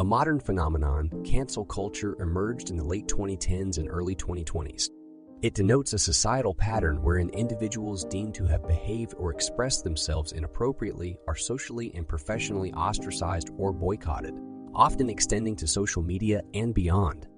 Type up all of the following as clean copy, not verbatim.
A modern phenomenon, cancel culture emerged in the late 2010s and early 2020s. It denotes a societal pattern wherein individuals deemed to have behaved or expressed themselves inappropriately are socially and professionally ostracized or boycotted, often extending to social media and beyond.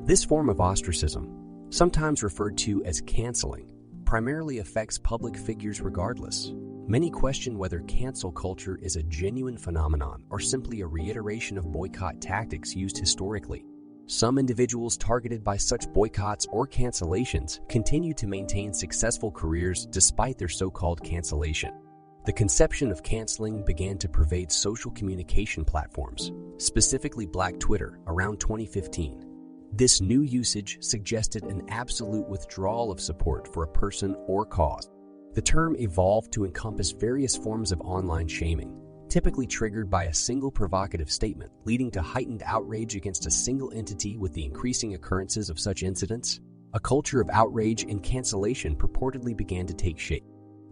This form of ostracism, sometimes referred to as canceling, primarily affects public figures regardless. Many question whether cancel culture is a genuine phenomenon or simply a reiteration of boycott tactics used historically. Some individuals targeted by such boycotts or cancellations continue to maintain successful careers despite their so-called cancellation. The conception of canceling began to pervade social communication platforms, specifically Black Twitter, around 2015. This new usage suggested an absolute withdrawal of support for a person or cause. The term evolved to encompass various forms of online shaming, typically triggered by a single provocative statement, leading to heightened outrage against a single entity. With the increasing occurrences of such incidents, a culture of outrage and cancellation purportedly began to take shape.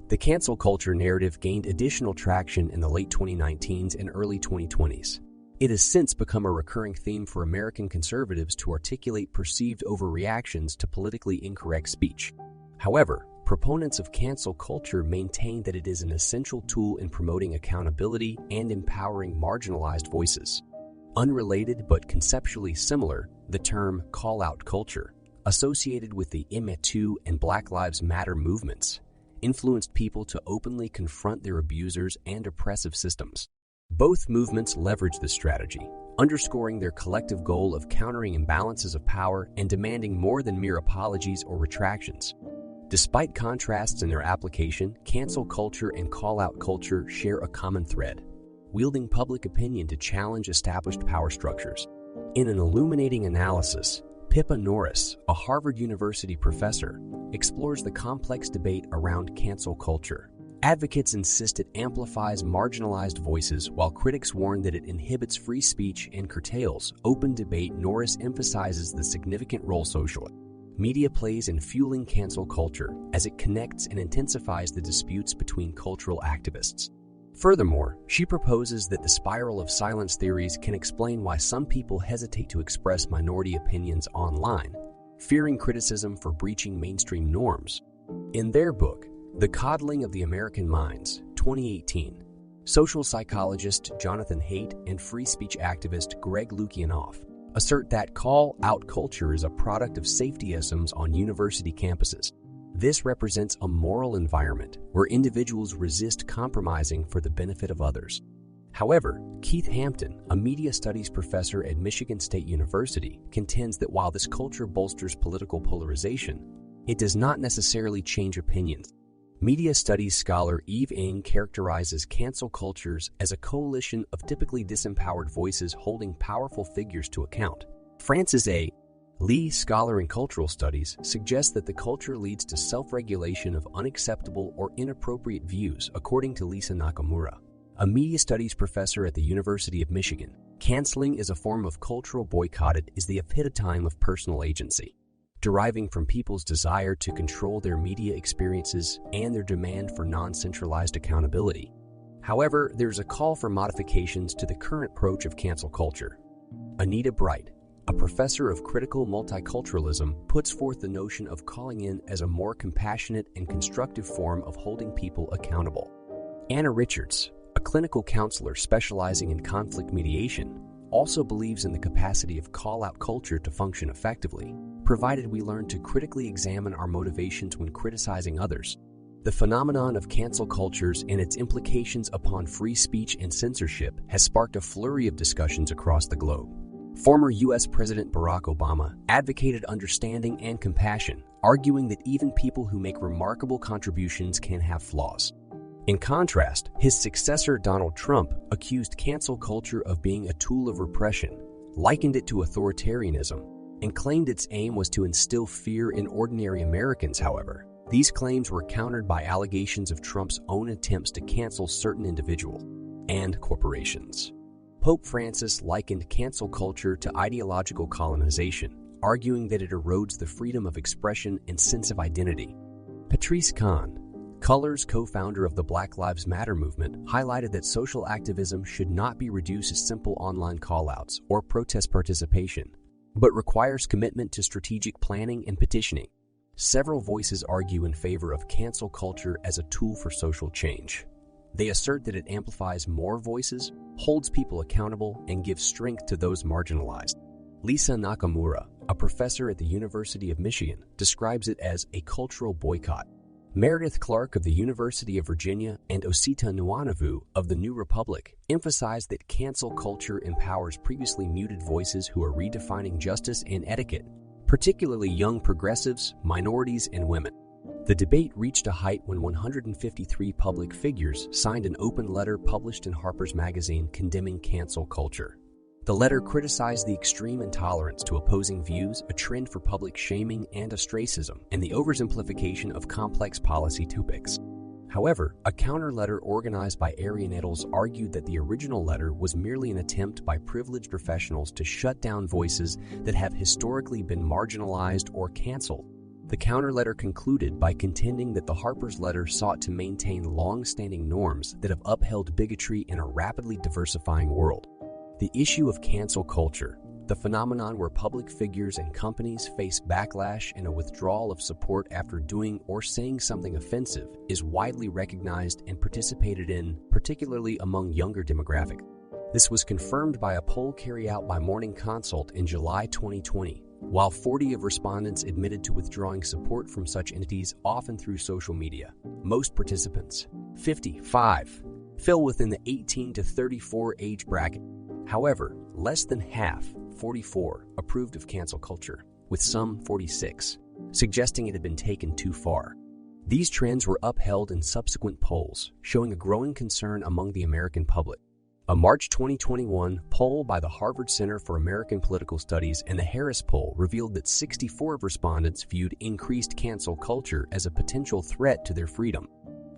The cancel culture narrative gained additional traction in the late 2019s and early 2020s. It has since become a recurring theme for American conservatives to articulate perceived overreactions to politically incorrect speech. However, proponents of cancel culture maintain that it is an essential tool in promoting accountability and empowering marginalized voices. Unrelated but conceptually similar, the term call-out culture, associated with the Me Too and Black Lives Matter movements, influenced people to openly confront their abusers and oppressive systems. Both movements leverage this strategy, underscoring their collective goal of countering imbalances of power and demanding more than mere apologies or retractions. Despite contrasts in their application, cancel culture and call-out culture share a common thread, wielding public opinion to challenge established power structures. In an illuminating analysis, Pippa Norris, a Harvard University professor, explores the complex debate around cancel culture. Advocates insist it amplifies marginalized voices, while critics warn that it inhibits free speech and curtails open debate. Norris emphasizes the significant role social media plays in fueling cancel culture, as it connects and intensifies the disputes between cultural activists. Furthermore, she proposes that the spiral of silence theories can explain why some people hesitate to express minority opinions online, fearing criticism for breaching mainstream norms. In their book, The Coddling of the American Minds, 2018, social psychologist Jonathan Haidt and free speech activist Greg Lukianoff assert that call-out culture is a product of safetyisms on university campuses. This represents a moral environment where individuals resist compromising for the benefit of others. However, Keith Hampton, a media studies professor at Michigan State University, contends that while this culture bolsters political polarization, it does not necessarily change opinions. Media studies scholar Eve Ng characterizes cancel cultures as a coalition of typically disempowered voices holding powerful figures to account. Francis A. Lee, scholar in cultural studies, suggests that the culture leads to self-regulation of unacceptable or inappropriate views, according to Lisa Nakamura, a media studies professor at the University of Michigan. Canceling is a form of cultural boycott. It is the epitome of personal agency, deriving from people's desire to control their media experiences and their demand for non-centralized accountability. However, there's a call for modifications to the current approach of cancel culture. Anita Bright, a professor of critical multiculturalism, puts forth the notion of calling in as a more compassionate and constructive form of holding people accountable. Anna Richards, a clinical counselor specializing in conflict mediation, also believes in the capacity of call-out culture to function effectively, provided we learn to critically examine our motivations when criticizing others. The phenomenon of cancel cultures and its implications upon free speech and censorship has sparked a flurry of discussions across the globe. Former U.S. President Barack Obama advocated understanding and compassion, arguing that even people who make remarkable contributions can have flaws. In contrast, his successor Donald Trump accused cancel culture of being a tool of repression, likened it to authoritarianism, and claimed its aim was to instill fear in ordinary Americans. However, these claims were countered by allegations of Trump's own attempts to cancel certain individuals and corporations. Pope Francis likened cancel culture to ideological colonization, arguing that it erodes the freedom of expression and sense of identity. Patrice Kahn, Colors, co-founder of the Black Lives Matter movement, highlighted that social activism should not be reduced to simple online call-outs or protest participation, but requires commitment to strategic planning and petitioning. Several voices argue in favor of cancel culture as a tool for social change. They assert that it amplifies more voices, holds people accountable, and gives strength to those marginalized. Lisa Nakamura, a professor at the University of Michigan, describes it as a cultural boycott. Meredith Clark of the University of Virginia and Osita Nwanovu of the New Republic emphasized that cancel culture empowers previously muted voices who are redefining justice and etiquette, particularly young progressives, minorities, and women. The debate reached a height when 153 public figures signed an open letter published in Harper's Magazine condemning cancel culture. The letter criticized the extreme intolerance to opposing views, a trend for public shaming and ostracism, and the oversimplification of complex policy topics. However, a counter-letter organized by Arian Eddles argued that the original letter was merely an attempt by privileged professionals to shut down voices that have historically been marginalized or canceled. The counter-letter concluded by contending that the Harper's letter sought to maintain long-standing norms that have upheld bigotry in a rapidly diversifying world. The issue of cancel culture, the phenomenon where public figures and companies face backlash and a withdrawal of support after doing or saying something offensive, is widely recognized and participated in, particularly among younger demographics. This was confirmed by a poll carried out by Morning Consult in July 2020. While 40 of respondents admitted to withdrawing support from such entities, often through social media, most participants, 55, fell within the 18 to 34 age bracket. However, less than half, 44, approved of cancel culture, with some 46, suggesting it had been taken too far. These trends were upheld in subsequent polls, showing a growing concern among the American public. A March 2021 poll by the Harvard Center for American Political Studies and the Harris Poll revealed that 64 of respondents viewed increased cancel culture as a potential threat to their freedom.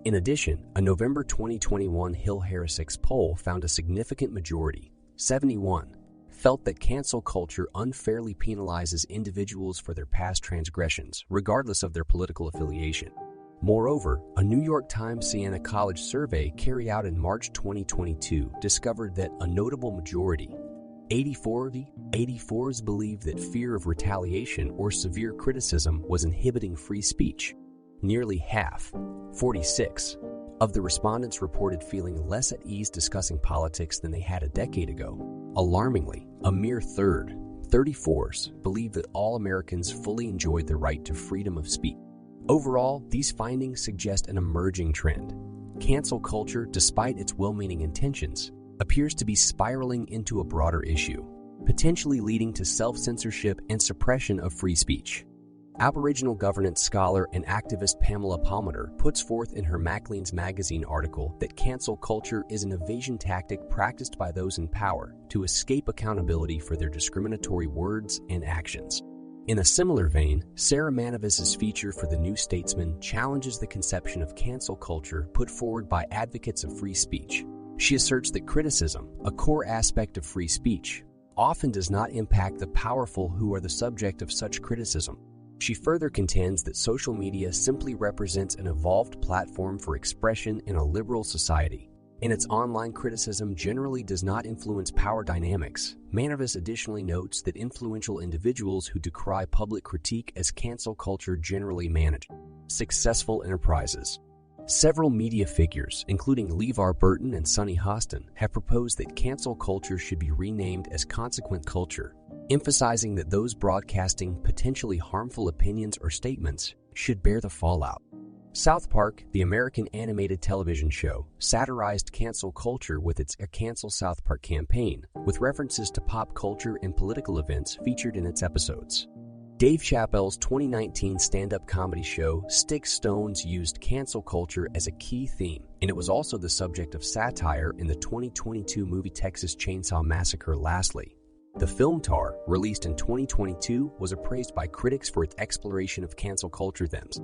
In addition, a November 2021 Hill-Harris poll found a significant majority, 71, felt that cancel culture unfairly penalizes individuals for their past transgressions, regardless of their political affiliation. Moreover, a New York Times Siena College survey carried out in March 2022 discovered that a notable majority, 84s, believed that fear of retaliation or severe criticism was inhibiting free speech. Nearly half, 46, of the respondents reported feeling less at ease discussing politics than they had a decade ago. Alarmingly, a mere third, 34s, believe that all Americans fully enjoyed the right to freedom of speech. Overall, these findings suggest an emerging trend. Cancel culture, despite its well-meaning intentions, appears to be spiraling into a broader issue, potentially leading to self-censorship and suppression of free speech. Aboriginal governance scholar and activist Pamela Palmater puts forth in her Maclean's Magazine article that cancel culture is an evasion tactic practiced by those in power to escape accountability for their discriminatory words and actions. In a similar vein, Sarah Manavis's feature for The New Statesman challenges the conception of cancel culture put forward by advocates of free speech. She asserts that criticism, a core aspect of free speech, often does not impact the powerful who are the subject of such criticism. She further contends that social media simply represents an evolved platform for expression in a liberal society, and its online criticism generally does not influence power dynamics. Manavis additionally notes that influential individuals who decry public critique as cancel culture generally manage successful enterprises. Several media figures, including LeVar Burton and Sunny Hostin, have proposed that cancel culture should be renamed as consequent culture, emphasizing that those broadcasting potentially harmful opinions or statements should bear the fallout. South Park, the American animated television show, satirized cancel culture with its Cancel South Park campaign, with references to pop culture and political events featured in its episodes. Dave Chappelle's 2019 stand-up comedy show Stick Stones used cancel culture as a key theme, and it was also the subject of satire in the 2022 movie Texas Chainsaw Massacre. Lastly, the film Tar, released in 2022, was appraised by critics for its exploration of cancel culture themes.